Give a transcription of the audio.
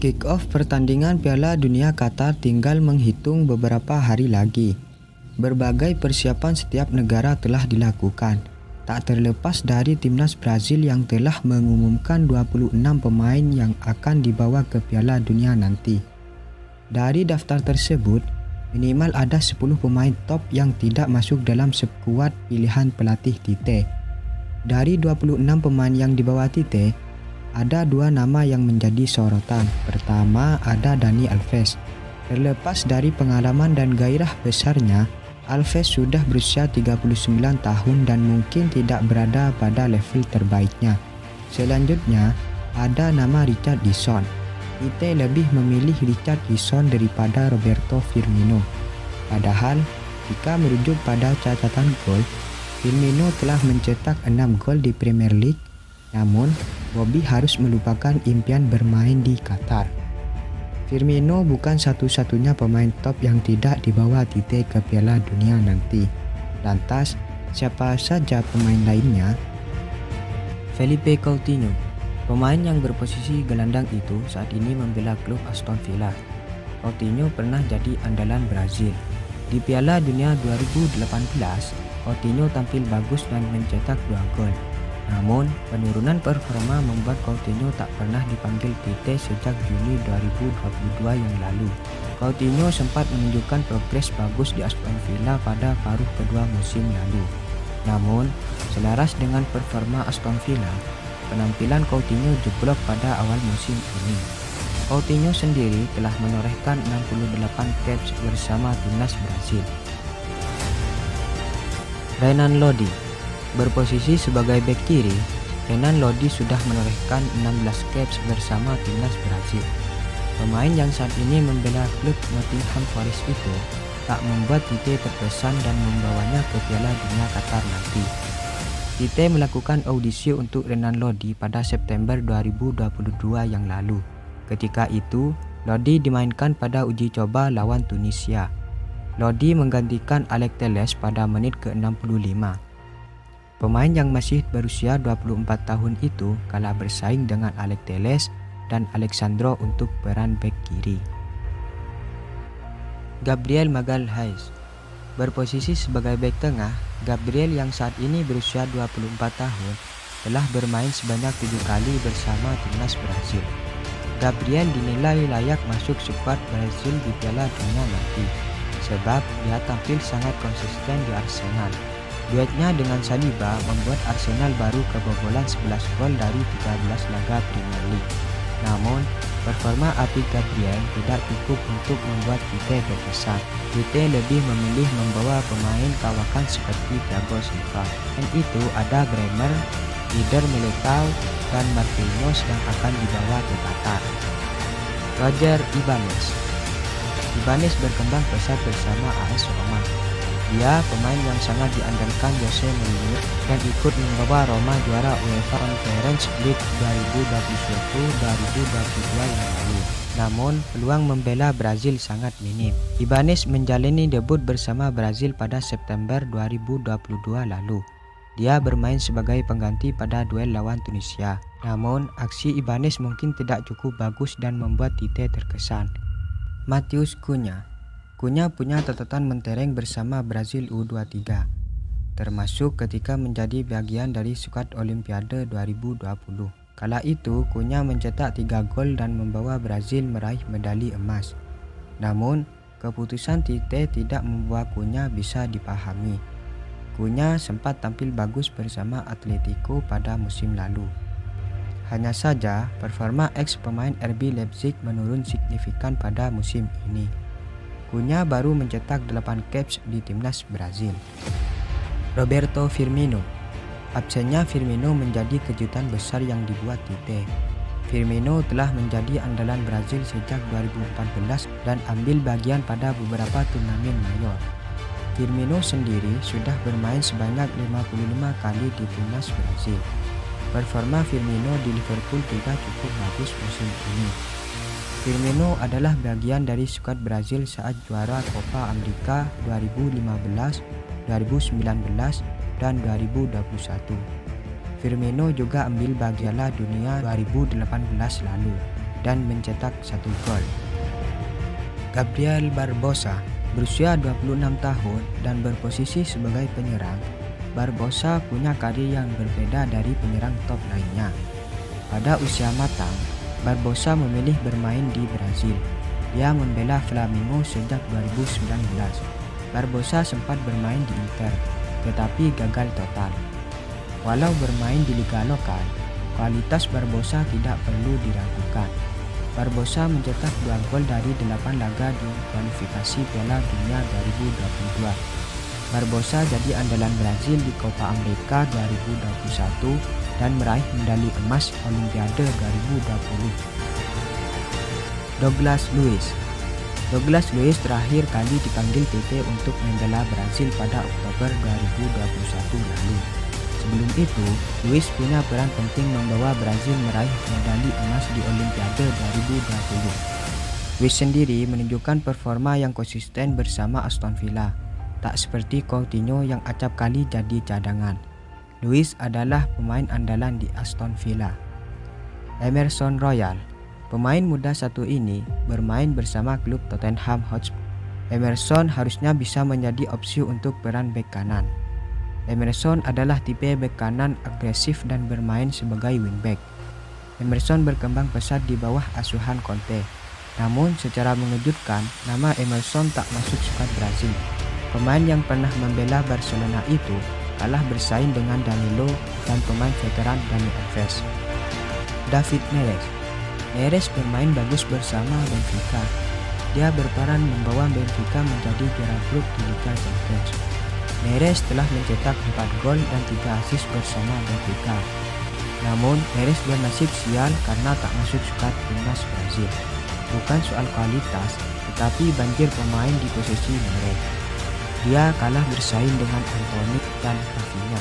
Kick-off pertandingan Piala Dunia Qatar tinggal menghitung beberapa hari lagi. Berbagai persiapan setiap negara telah dilakukan, tak terlepas dari timnas Brazil yang telah mengumumkan 26 pemain yang akan dibawa ke Piala Dunia nanti. Dari daftar tersebut, minimal ada 10 pemain top yang tidak masuk dalam skuad pilihan pelatih Tite. Dari 26 pemain yang dibawa Tite, ada 2 nama yang menjadi sorotan. Pertama, ada Dani Alves. Terlepas dari pengalaman dan gairah besarnya, Alves sudah berusia 39 tahun dan mungkin tidak berada pada level terbaiknya. Selanjutnya, ada nama Richarlison. Tite lebih memilih Richarlison daripada Roberto Firmino. Padahal, jika merujuk pada catatan gol, Firmino telah mencetak 6 gol di Premier League. Namun, Bobby harus melupakan impian bermain di Qatar. Firmino bukan satu-satunya pemain top yang tidak dibawa Tite ke Piala Dunia nanti. Lantas, siapa saja pemain lainnya? Felipe Coutinho, pemain yang berposisi gelandang itu saat ini membela klub Aston Villa. Coutinho pernah jadi andalan Brazil. Di Piala Dunia 2018, Coutinho tampil bagus dan mencetak 2 gol. Namun, penurunan performa membuat Coutinho tak pernah dipanggil Tite sejak Juli 2022 yang lalu. Coutinho sempat menunjukkan progres bagus di Aston Villa pada paruh kedua musim lalu. Namun, selaras dengan performa Aston Villa, penampilan Coutinho jeblok pada awal musim ini. Coutinho sendiri telah menorehkan 68 caps bersama timnas Brazil. Renan Lodi berposisi sebagai bek kiri, Renan Lodi sudah menorehkan 16 caps bersama timnas Brazil. Pemain yang saat ini membela klub Nottingham Forest itu tak membuat Tite terkesan dan membawanya ke Piala Dunia Qatar nanti. Tite melakukan audisi untuk Renan Lodi pada September 2022 yang lalu. Ketika itu, Lodi dimainkan pada uji coba lawan Tunisia. Lodi menggantikan Alex Telles pada menit ke-65. Pemain yang masih berusia 24 tahun itu kalah bersaing dengan Alex Telles dan Alexandro untuk peran bek kiri. Gabriel Magalhaes berposisi sebagai bek tengah. Gabriel yang saat ini berusia 24 tahun telah bermain sebanyak 7 kali bersama timnas Brazil. Gabriel dinilai layak masuk skuad Brazil di Piala Dunia nanti sebab dia tampil sangat konsisten di Arsenal. Duetnya dengan Saliba membuat Arsenal baru kebobolan 11 gol dari 13 laga Premier League. Namun, performa api Gabriel tidak cukup untuk membuat Tite terkesan. Tite lebih memilih membawa pemain kawakan seperti Thiago Silva. Dan itu ada Bremer, Eder Militao, dan Marquinhos yang akan dibawa ke Qatar. Roger Ibanez berkembang pesat bersama AS Roma. Dia pemain yang sangat diandalkan Jose Mourinho dan ikut membawa Roma juara UEFA Conference League 2021-2022 yang lalu. Namun, peluang membela Brazil sangat minim. Ibanez menjalani debut bersama Brazil pada September 2022 lalu. Dia bermain sebagai pengganti pada duel lawan Tunisia. Namun, aksi Ibanez mungkin tidak cukup bagus dan membuat Tite terkesan. Matheus Cunha punya catatan mentereng bersama Brazil U23, termasuk ketika menjadi bagian dari skuad Olimpiade 2020. Kala itu, Cunha mencetak 3 gol dan membawa Brazil meraih medali emas. Namun, keputusan Tite tidak membuat Cunha bisa dipahami. Cunha sempat tampil bagus bersama Atletico pada musim lalu. Hanya saja, performa ex-pemain RB Leipzig menurun signifikan pada musim ini. Cunha baru mencetak 8 caps di timnas Brazil. Roberto Firmino. Absennya Firmino menjadi kejutan besar yang dibuat Tite. Firmino telah menjadi andalan Brazil sejak 2014 dan ambil bagian pada beberapa turnamen mayor. Firmino sendiri sudah bermain sebanyak 55 kali di timnas Brazil. Performa Firmino di Liverpool juga cukup bagus musim ini. Firmino adalah bagian dari skuad Brazil saat juara Copa America 2015, 2019, dan 2021. Firmino juga ambil bagian Piala Dunia 2018 lalu. dan mencetak 1 gol. Gabriel Barbosa berusia 26 tahun dan berposisi sebagai penyerang. Barbosa punya karir yang berbeda dari penyerang top lainnya. Pada usia matang, Barbosa memilih bermain di Brazil. Dia membela Flamengo sejak 2019. Barbosa sempat bermain di Inter, tetapi gagal total. Walau bermain di liga lokal, kualitas Barbosa tidak perlu diragukan. Barbosa mencetak 2 gol dari 8 laga di kualifikasi Piala Dunia 2022. Barbosa jadi andalan Brazil di Copa America 2021 dan meraih medali emas Olimpiade 2020. Douglas Luiz terakhir kali dipanggil PT untuk membela Brazil pada Oktober 2021 lalu. Sebelum itu, Luiz punya peran penting membawa Brazil meraih medali emas di Olimpiade 2020. Luiz sendiri menunjukkan performa yang konsisten bersama Aston Villa, tak seperti Coutinho yang acap kali jadi cadangan. Luiz adalah pemain andalan di Aston Villa. Emerson Royal, pemain muda satu ini bermain bersama klub Tottenham Hotspur. Emerson harusnya bisa menjadi opsi untuk peran bek kanan. Emerson adalah tipe bek kanan agresif dan bermain sebagai wingback. Emerson berkembang pesat di bawah asuhan Conte. Namun secara mengejutkan, nama Emerson tak masuk skuad Brazil. Pemain yang pernah membela Barcelona itu kalah bersaing dengan Danilo dan pemain veteran Dani Alves. David Neres bermain bagus bersama Benfica. Dia berperan membawa Benfica menjadi juara grup di Liga Champions. Neres telah mencetak 4 gol dan 3 assist bersama Benfica. Namun, Neres bernasib sial karena tak masuk skuad timnas Brazil. Bukan soal kualitas, tetapi banjir pemain di posisi Neres. Dia kalah bersaing dengan Antony dan Rafinha.